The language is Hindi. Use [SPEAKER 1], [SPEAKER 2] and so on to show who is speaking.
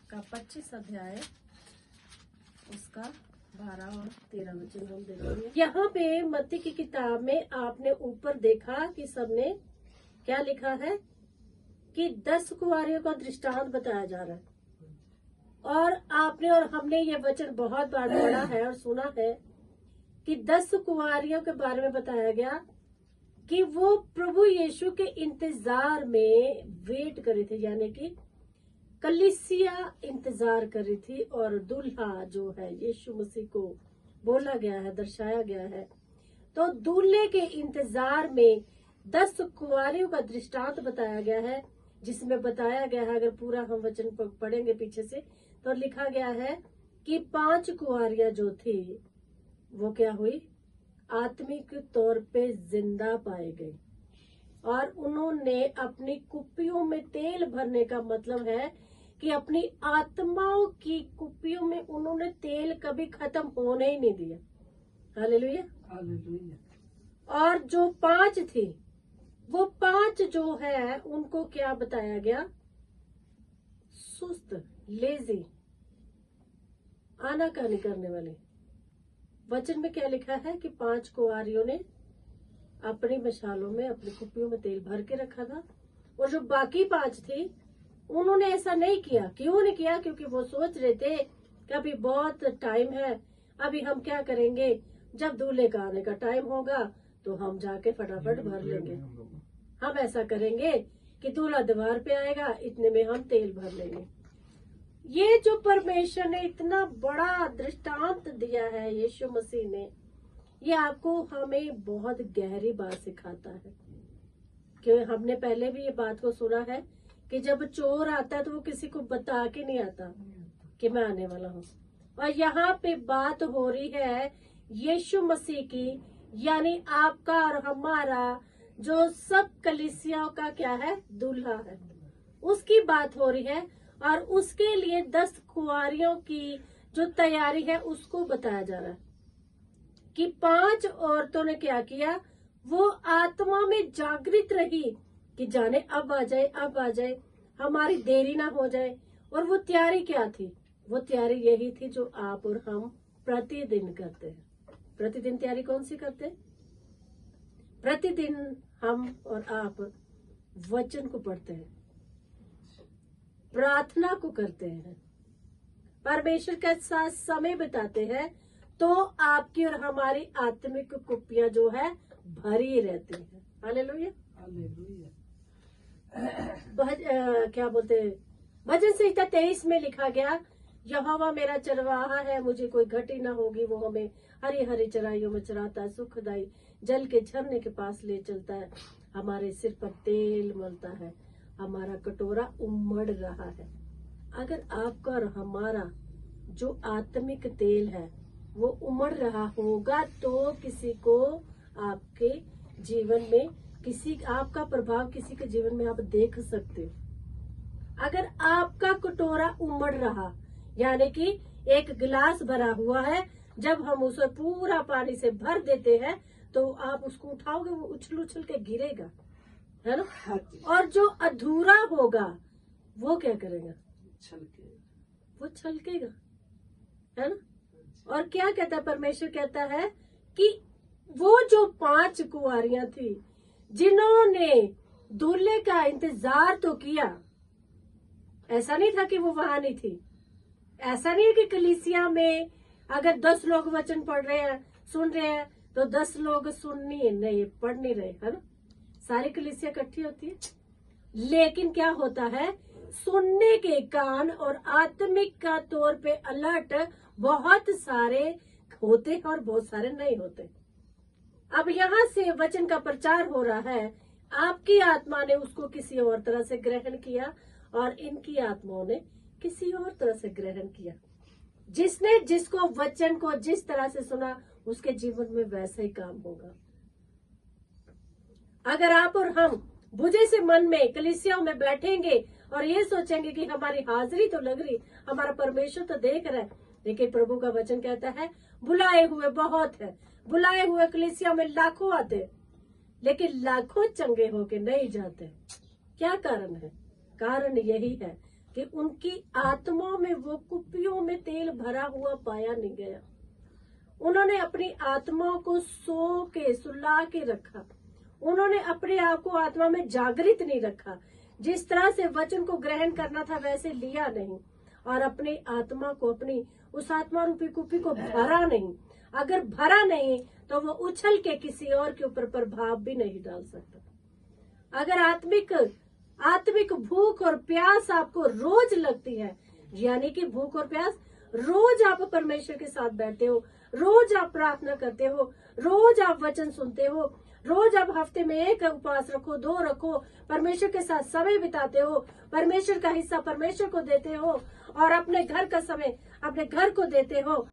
[SPEAKER 1] का 25 अध्याय उसका 12 और 13 वचन हम देखेंगे। यहाँ पे मत्ती की किताब में आपने ऊपर देखा कि सबने क्या लिखा है कि 10 कुंवारियों का दृष्टांत बताया जा रहा है। और आपने और हमने ये वचन बहुत बार पढ़ा है और सुना है कि 10 कुंवारियों के बारे में बताया गया कि वो प्रभु यीशु के इंतजार में वेट कर रही थी, यानी कि कलीसिया इंतजार कर रही थी और दूल्हा जो है यीशु मसीह को बोला गया है, दर्शाया गया है। तो दूल्हे के इंतजार में 10 कुंवारियों का दृष्टांत बताया गया है, जिसमें बताया गया है, अगर पूरा हम वचन पढ़ेंगे पीछे से तो लिखा गया है कि 5 कुंवारियां जो थी वो क्या हुई, आत्मिक तौर पे जिंदा पाए गए और उन्होंने अपनी कुप्पियों में तेल भरने का मतलब है कि अपनी आत्माओं की कुप्पियों में उन्होंने तेल कभी खत्म होने ही नहीं दिया। Hallelujah hallelujah. और जो 5 थी वो 5 जो है उनको क्या बताया गया, सुस्त, लेजी, आनाकानी करने वाले। वचन में क्या लिखा है कि 5 कुंवारियों ने अपनी मशालों में, अपनी कुप्पियों में तेल भर के रखा था और जो बाकी 5 थी उन्होंने ऐसा नहीं किया। क्यों नहीं किया? क्योंकि वो सोच रहे थे कि अभी बहुत टाइम है, अभी हम क्या करेंगे, जब दूल्हे का आने का टाइम होगा तो हम जाके फटाफट भर लेंगे। हम ऐसा करेंगे कि दूल्हा द्वार पे आएगा, इतने में हम तेल भर लेंगे। ये जो परमेश्वर ने इतना बड़ा दृष्टांत दिया है यीशु मसीह ने, ये आपको हमें बहुत गहरी बात सिखाता है। क्योंकि हमने पहले भी ये बात को सुना है कि जब चोर आता है तो वो किसी को बता के नहीं आता कि मैं आने वाला हूँ। और यहाँ पे बात हो रही है यीशु मसीह की, यानी आपका और हमारा जो सब कलीसियाओं का क्या है, दूल्हा है, उसकी बात हो रही है। और उसके लिए 10 कुंवारियों की जो तैयारी है उसको बताया जा रहा है कि 5 औरतों ने क्या किया, वो आत्मा में जागृत रही कि जाने अब आ जाए, अब आ जाए, हमारी देरी ना हो जाए। और वो तैयारी क्या थी? वो तैयारी यही थी जो आप और हम प्रतिदिन करते हैं। प्रतिदिन तैयारी कौन सी करते हैं? प्रतिदिन हम और आप वचन को पढ़ते हैं, प्रार्थना को करते हैं, परमेश्वर के साथ समय बिताते हैं, तो आपकी और हमारी आत्मिक कुप्पियां जो है भरी रहती है। Hallelujah hallelujah. क्या बोलते हैं, भजन संहिता 23 में लिखा गया, यहोवा मेरा चरवाहा है, मुझे कोई घटी ना होगी। वो हमें हरी हरी चराइयों में चराता है, सुखदाई जल के झरने के पास ले चलता है, हमारे सिर पर तेल मलता है, हमारा कटोरा उमड़ रहा है। अगर आपका और हमारा जो आत्मिक तेल है वो उमड़ रहा होगा तो किसी को आपके जीवन में, किसी आपका प्रभाव किसी के जीवन में आप देख सकते हो। अगर आपका कटोरा उमड़ रहा, यानी कि एक गिलास भरा हुआ है, जब हम उसे पूरा पानी से भर देते हैं तो आप उसको उठाओगे, वो उछल उछल के गिरेगा, है ना। और जो अधूरा होगा वो क्या करेगा, वो छलकेगा, है ना। और क्या कहता है परमेश्वर, कहता है कि वो जो 5 कुंवारियां थी जिन्होंने दूल्हे का इंतजार तो किया, ऐसा नहीं था कि वो वहां नहीं थी। ऐसा नहीं है कि कलीसिया में अगर 10 लोग वचन पढ़ रहे हैं, सुन रहे हैं, तो 10 लोग नहीं पढ़ नहीं रहे, है ना। सारी कलीसिया इकट्ठी होती है, लेकिन क्या होता है, सुनने के कान और आत्मिक का तौर पे अलर्ट बहुत सारे होते हैं और बहुत सारे नहीं होते। अब यहाँ से वचन का प्रचार हो रहा है, आपकी आत्मा ने उसको किसी और तरह से ग्रहण किया और इनकी आत्माओं ने किसी और तरह से ग्रहण किया। जिसने जिसको वचन को जिस तरह से सुना उसके जीवन में वैसा ही काम होगा। अगर आप और हम बुझे से मन में कलीसियाओं में बैठेंगे और ये सोचेंगे कि हमारी हाजिरी तो लग रही, हमारा परमेश्वर तो देख रहा है, लेकिन प्रभु का वचन कहता है बुलाए हुए बहुत है, बुलाए हुए कलीसिया में लाखों आते, लेकिन लाखों चंगे होके नहीं जाते। क्या कारण है? कारण यही है कि उनकी आत्माओं में वो कुप्पियों में तेल भरा हुआ पाया नहीं गया। उन्होंने अपनी आत्माओं को सुला के रखा। उन्होंने अपने आप को आत्मा में जागृत नहीं रखा। जिस तरह से वचन को ग्रहण करना था वैसे लिया नहीं, और अपनी आत्मा को, अपनी उस आत्मा रूपी कुप्पी को भरा नहीं। अगर भरा नहीं तो वो उछल के किसी और के ऊपर प्रभाव भी नहीं डाल सकता। अगर आत्मिक भूख और प्यास आपको रोज लगती है, यानी कि भूख और प्यास, रोज आप परमेश्वर के साथ बैठते हो, रोज आप प्रार्थना करते हो, रोज आप वचन सुनते हो, रोज आप हफ्ते में 1 उपवास रखो, 2 रखो, परमेश्वर के साथ समय बिताते हो, परमेश्वर का हिस्सा परमेश्वर को देते हो और अपने घर का समय अपने घर को देते हो,